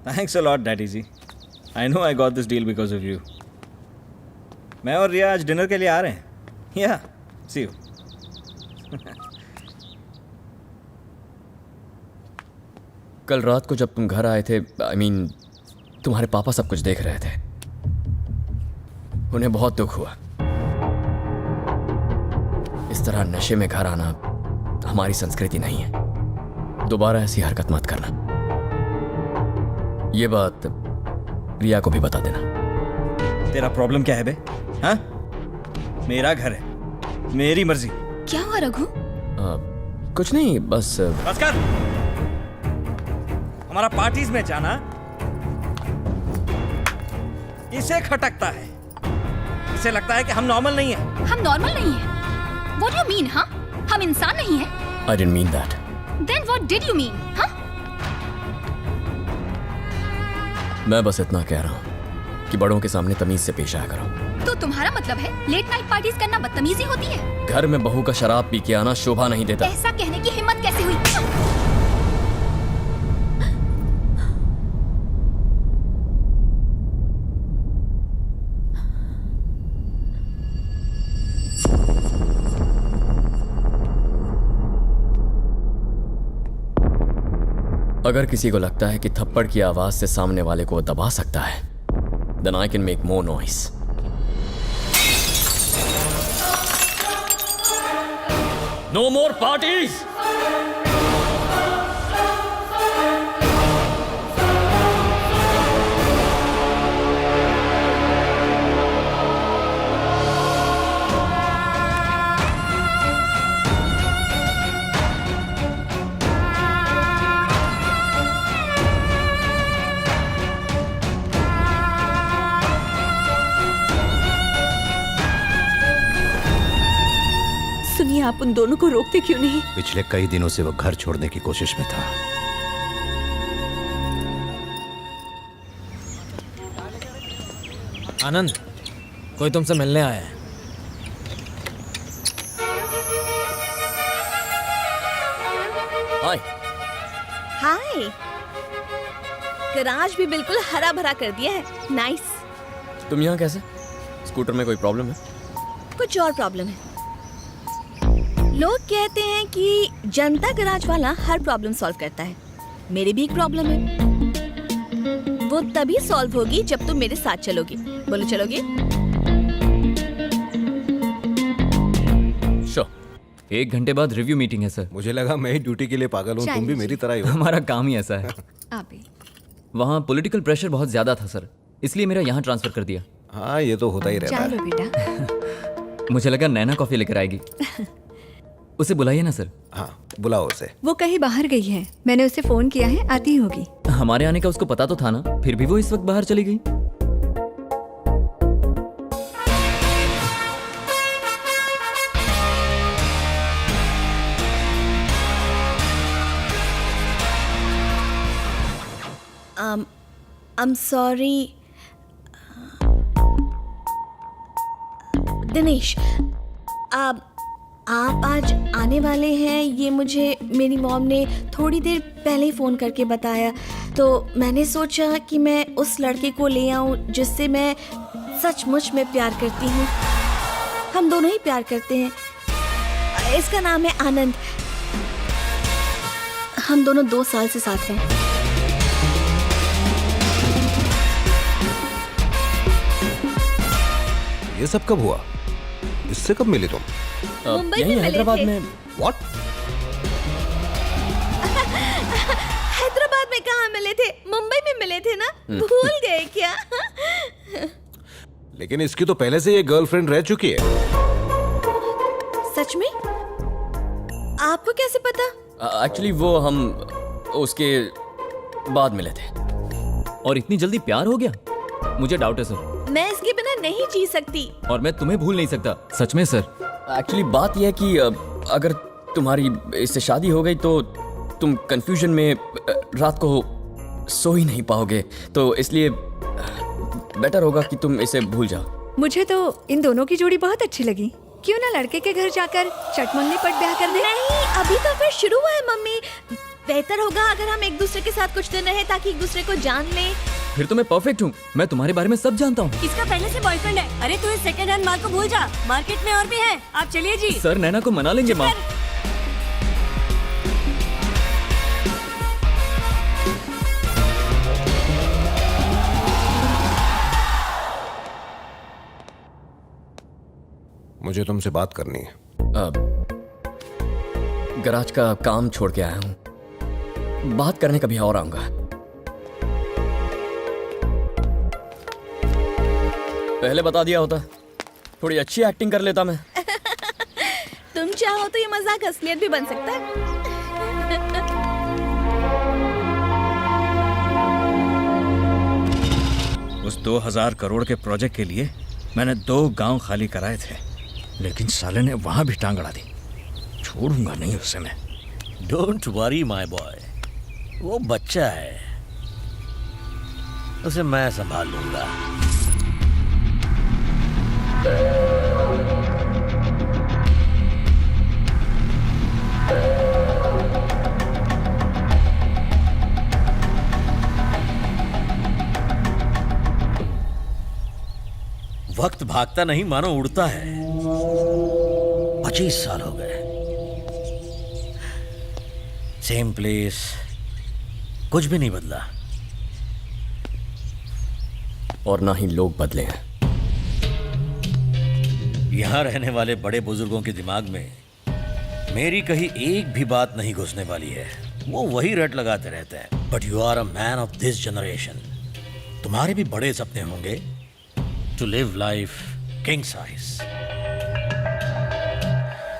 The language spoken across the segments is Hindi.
Thanks a lot daddy ji. I know I got this deal because of you. मैं और रिया आज डिनर के लिए आ रहे हैं। या सी यू। कल रात को जब तुम घर आए थे, I mean, तुम्हारे पापा सब कुछ देख रहे थे। उन्हें बहुत दुख हुआ। इस तरह नशे में घर आना हमारी संस्कृति नहीं है। दोबारा ऐसी हरकत मत करना। ये बात रिया को भी बता देना। तेरा प्रॉब्लम क्या है बे? हाँ? मेरा घर है, मेरी मर्जी। क्या हुआ रघु? कुछ नहीं, बस कर। हमारा पार्टीज में जाना इसे खटकता है। इसे लगता है कि हम नॉर्मल नहीं है। हम नॉर्मल नहीं है? What do you mean, हाँ? हम इंसान नहीं है? I didn't mean that. Then what did you mean, हाँ? मैं बस इतना कह रहा हूँ कि बड़ों के सामने तमीज से पेश आया करो। तो तुम्हारा मतलब है लेट नाइट पार्टीज करना बदतमीजी होती है? घर में बहू का शराब पी के आना शोभा नहीं देता। ऐसा कहने की हिम्मत कैसे हुई? अगर किसी को लगता है कि थप्पड़ की आवाज से सामने वाले को दबा सकता है, then I can make more noise. No more parties! सुनिए, आप उन दोनों को रोकते क्यों नहीं? पिछले कई दिनों से वो घर छोड़ने की कोशिश में था। आनंद, कोई तुमसे मिलने आया है। हाय। हाय। गराज भी बिल्कुल हरा भरा कर दिया है। नाइस। तुम यहाँ कैसे? स्कूटर में कोई प्रॉब्लम है? कुछ और प्रॉब्लम है। लोग कहते हैं कि जनता गराज वाला हर प्रॉब्लम सॉल्व करता है। मेरी भी एक प्रॉब्लम है। वो तभी सॉल्व होगी जब तुम मेरे साथ चलोगी। बोलो, चलोगे? श्योर। 1 घंटे बाद रिव्यू मीटिंग है सर। मुझे लगा मैं ही ड्यूटी के लिए पागल हूँ, तुम भी मेरी तरह ही हो। हमारा काम ही ऐसा है। वहाँ पॉलिटिकल प्रेशर बहुत ज्यादा था सर, इसलिए मेरा यहाँ ट्रांसफर कर दिया। हाँ, ये तो होता ही रहता है। चलो बेटा। मुझे लगा नैना कॉफी लेकर आएगी। उसे बुलाइए ना सर। हाँ, बुलाओ उसे। वो कहीं बाहर गई है, मैंने उसे फोन किया है, आती होगी। हमारे आने का उसको पता तो था ना, फिर भी वो इस वक्त बाहर चली गई। I'm sorry. दिनेश, आप आज आने वाले हैं, ये मुझे मेरी मॉम ने थोड़ी देर पहले ही फ़ोन करके बताया। तो मैंने सोचा कि मैं उस लड़के को ले आऊं जिससे मैं सचमुच में प्यार करती हूँ। हम दोनों ही प्यार करते हैं। इसका नाम है आनंद। हम दोनों 2 साल से साथ हैं। ये सब कब हुआ? इससे कब मिले तुम? मुंबई में हैदराबाद मिले थे। में। What? हैदराबाद में कहाँ मिले थे? मुंबई में मिले थे ना? भूल गए क्या? लेकिन इसकी तो पहले से ये गर्लफ्रेंड रह चुकी है। सच में? आपको कैसे पता? एक्चुअली वो हम उसके बाद मिले थे। और इतनी जल्दी प्यार हो गया? मुझे डाउट है सर। मैं इसके बिना नहीं जी सकती। और मैं तुम्हें भूल नहीं सकता, सच में सर। एक्चुअली बात यह है कि अगर तुम्हारी इससे शादी हो गई तो तुम कंफ्यूजन में रात को सो ही नहीं पाओगे, तो इसलिए बेटर होगा कि तुम इसे भूल जाओ। मुझे तो इन दोनों की जोड़ी बहुत अच्छी लगी। क्यों ना लड़के के घर जाकर चटमंगनी पट ब्याह कर दे? नहीं, अभी तो फिर शुरू हुआ है मम्मी। बेहतर होगा अगर हम एक दूसरे के साथ कुछ दिन रहे ताकि एक दूसरे को जान लें। फिर तो मैं परफेक्ट हूँ, मैं तुम्हारे बारे में सब जानता हूँ। इसका पहले से बॉयफ्रेंड है। अरे तू इस सेकंड हैंड माल को भूल जा, मार्केट में और भी है। आप चलिए जी। सर नैना को मना लेंगे माँ। मुझे तुमसे बात करनी है। गराज का काम छोड़ के आया हूँ, बात करने कभी और आऊंगा। पहले बता दिया होता, थोड़ी अच्छी एक्टिंग कर लेता मैं। तुम चाहो तो ये मजाक असलियत भी बन सकता है। उस 2000 करोड़ के प्रोजेक्ट के लिए मैंने 2 गांव खाली कराए थे, लेकिन साले ने वहां भी टांग अड़ा दी। छोड़ूंगा नहीं उसे मैं। डोंट वरी माय बॉय, वो बच्चा है, उसे मैं संभाल लूंगा। वक्त भागता नहीं मानो उड़ता है। 25 साल हो गए, सेम प्लेस, कुछ भी नहीं बदला। और ना ही लोग बदले हैं। यहां रहने वाले बड़े बुजुर्गों के दिमाग में मेरी कहीं एक भी बात नहीं घुसने वाली है। वो वही रट लगाते रहते हैं। But you are a man of this generation. तुम्हारे भी बड़े सपने होंगे, to live life king size.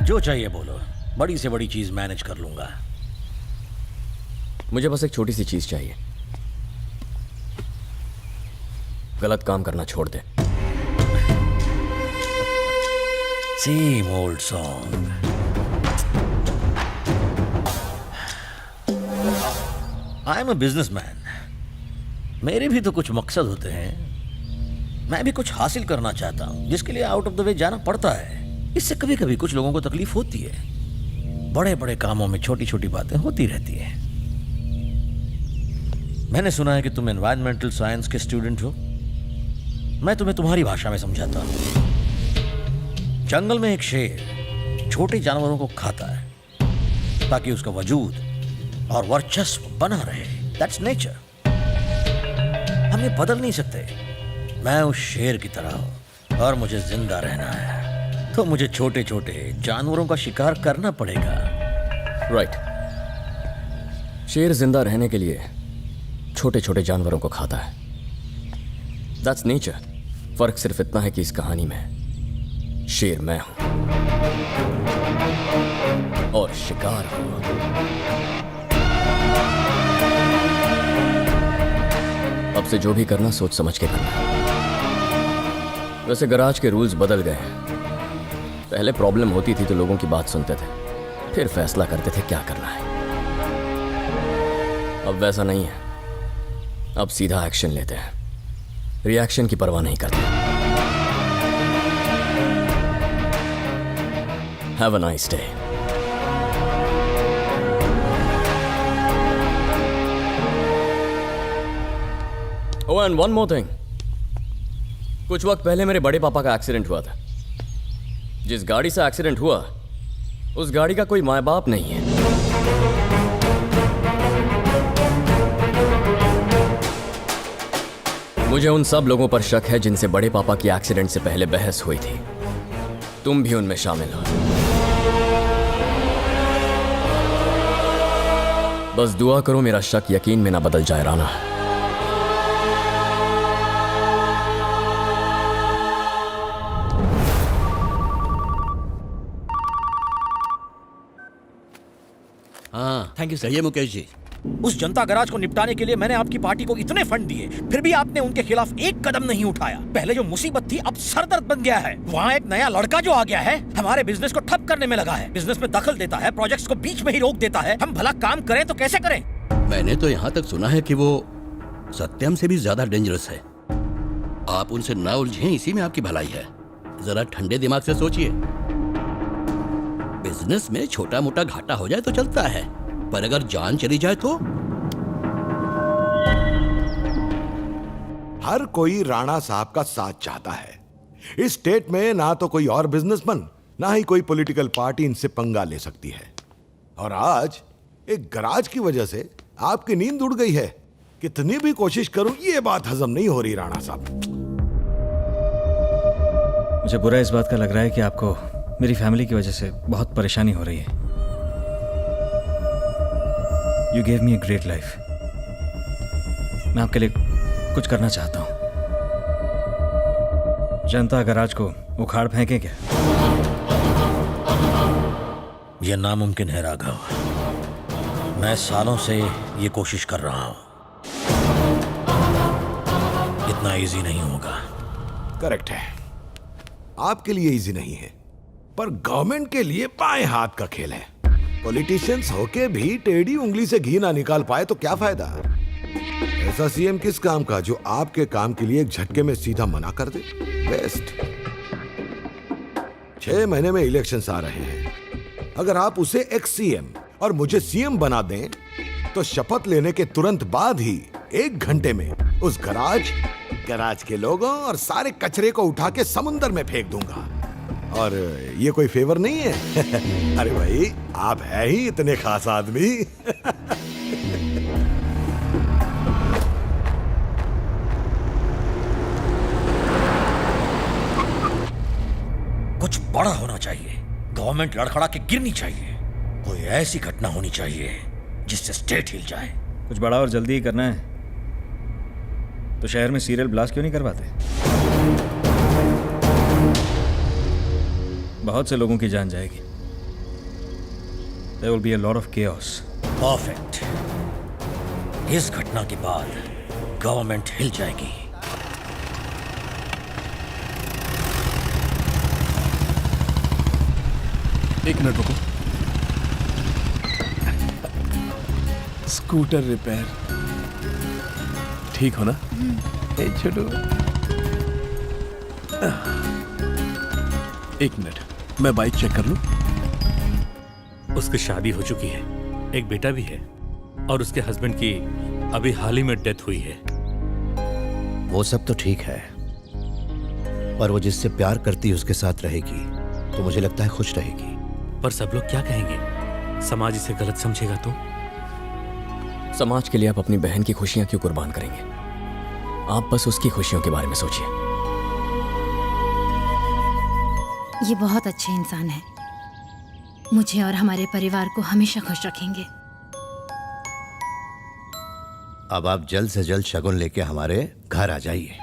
जो चाहिए बोलो, बड़ी से बड़ी चीज मैनेज कर लूंगा। मुझे बस एक छोटी सी चीज चाहिए, गलत काम करना छोड़ दे। Same old song. I am a businessman, मेरे भी तो कुछ मकसद होते हैं। मैं भी कुछ हासिल करना चाहता हूं, जिसके लिए आउट ऑफ द वे जाना पड़ता है। इससे कभी कभी कुछ लोगों को तकलीफ होती है। बड़े बड़े कामों में छोटी छोटी बातें होती रहती हैं। मैंने सुना है कि तुम एनवायरमेंटल साइंस के स्टूडेंट हो। मैं तुम्हें तुम्हारी भाषा में समझाता हूं। जंगल में एक शेर छोटे जानवरों को खाता है ताकि उसका वजूद और वर्चस्व बना रहे। That's nature. हम ये बदल नहीं सकते। मैं उस शेर की तरह हूं और मुझे जिंदा रहना है, तो मुझे छोटे छोटे जानवरों का शिकार करना पड़ेगा। राइट। शेर जिंदा रहने के लिए छोटे छोटे जानवरों को खाता है। That's nature. फर्क सिर्फ इतना है कि इस कहानी में शेर मैं हूं और शिकार हूं। अब से जो भी करना सोच समझ के करना। वैसे गराज के रूल्स बदल गए हैं। पहले प्रॉब्लम होती थी तो लोगों की बात सुनते थे, फिर फैसला करते थे क्या करना है। अब वैसा नहीं है। अब सीधा एक्शन लेते हैं, रिएक्शन की परवाह नहीं करते। Have a nice day. Oh, and one more thing. कुछ वक्त पहले मेरे बड़े पापा का एक्सीडेंट हुआ था। जिस गाड़ी से एक्सीडेंट हुआ, उस गाड़ी का कोई माँ बाप नहीं है। मुझे उन सब लोगों पर शक है जिनसे बड़े पापा की एक्सीडेंट से पहले बहस हुई थी। तुम भी उनमें शामिल हो। बस दुआ करो मेरा शक यकीन में ना बदल जाए राना। हाँ, थैंक यू सर। कहिए मुकेश जी। उस जनता गराज को निपटाने के लिए मैंने आपकी पार्टी को इतने फंड दिए, फिर भी आपने उनके खिलाफ एक कदम नहीं उठाया। पहले जो मुसीबत थी अब सरदर्द बन गया है। वहाँ एक नया लड़का जो आ गया है, हमारे बिजनेस को ठप करने में लगा है। बिजनेस में दखल देता है, प्रोजेक्ट्स को बीच में ही रोक देता है। हम भला काम करें तो कैसे करें? मैंने तो यहाँ तक सुना है कि वो सत्यम से भी ज्यादा डेंजरस है। आप उनसे ना उलझें, इसी में आपकी भलाई है। जरा ठंडे दिमाग से सोचिए। बिजनेस में छोटा मोटा घाटा हो जाए तो चलता है, पर अगर जान चली जाए तो? हर कोई राणा साहब का साथ चाहता है। इस स्टेट में ना तो कोई और बिजनेसमैन, ना ही कोई पॉलिटिकल पार्टी इनसे पंगा ले सकती है। और आज एक गराज की वजह से आपकी नींद उड़ गई है। कितनी भी कोशिश करूं ये बात हजम नहीं हो रही राणा साहब। मुझे बुरा इस बात का लग रहा है कि आपको मेरी फैमिली की वजह से बहुत परेशानी हो रही है। You gave me a great life. मैं आपके लिए कुछ करना चाहता हूं। जनता गराज को उखाड़ फेंके क्या? यह नामुमकिन है राघव। मैं सालों से ये कोशिश कर रहा हूं। इतना इजी नहीं होगा। करेक्ट है, आपके लिए इजी नहीं है, पर गवर्नमेंट के लिए बाएं हाथ का खेल है। पॉलिटिशियंस होके भी टेढ़ी उंगली से घी ना निकाल पाए तो क्या फायदा? ऐसा सीएम किस काम का जो आपके काम के लिए एक झटके में सीधा मना कर दे? बेस्ट। 6 महीने में इलेक्शंस आ रहे हैं। अगर आप उसे एक्स सीएम और मुझे सीएम बना दें तो शपथ लेने के तुरंत बाद ही 1 घंटे में उस गराज के लोगों और सारे कचरे को उठा के समुंदर में फेंक दूंगा। और ये कोई फेवर नहीं है। अरे भाई, आप है ही इतने खास आदमी। कुछ बड़ा होना चाहिए। गवर्नमेंट लड़खड़ा के गिरनी चाहिए। कोई ऐसी घटना होनी चाहिए जिससे स्टेट हिल जाए। कुछ बड़ा और जल्दी ही करना है तो शहर में सीरियल ब्लास्ट क्यों नहीं करवाते? बहुत से लोगों की जान जाएगी। There will be a lot of chaos. Perfect. इस घटना के बाद गवर्नमेंट हिल जाएगी। एक मिनट रुको। स्कूटर रिपेयर ठीक हो ना? ए छोटू, एक मिनट, मैं बाइक चेक कर लूं। उसकी शादी हो चुकी है, एक बेटा भी है और उसके हस्बैंड की अभी हाल ही में डेथ हुई है। वो सब तो ठीक है, पर वो जिससे प्यार करती है उसके साथ रहेगी तो मुझे लगता है खुश रहेगी। पर सब लोग क्या कहेंगे? समाज इसे गलत समझेगा तो? समाज के लिए आप अपनी बहन की खुशियां क्यों कुर्बान करेंगे? आप बस उसकी खुशियों के बारे में सोचिए। ये बहुत अच्छे इंसान है। मुझे और हमारे परिवार को हमेशा खुश रखेंगे। अब आप जल्द से जल्द शगुन लेके हमारे घर आ जाइए।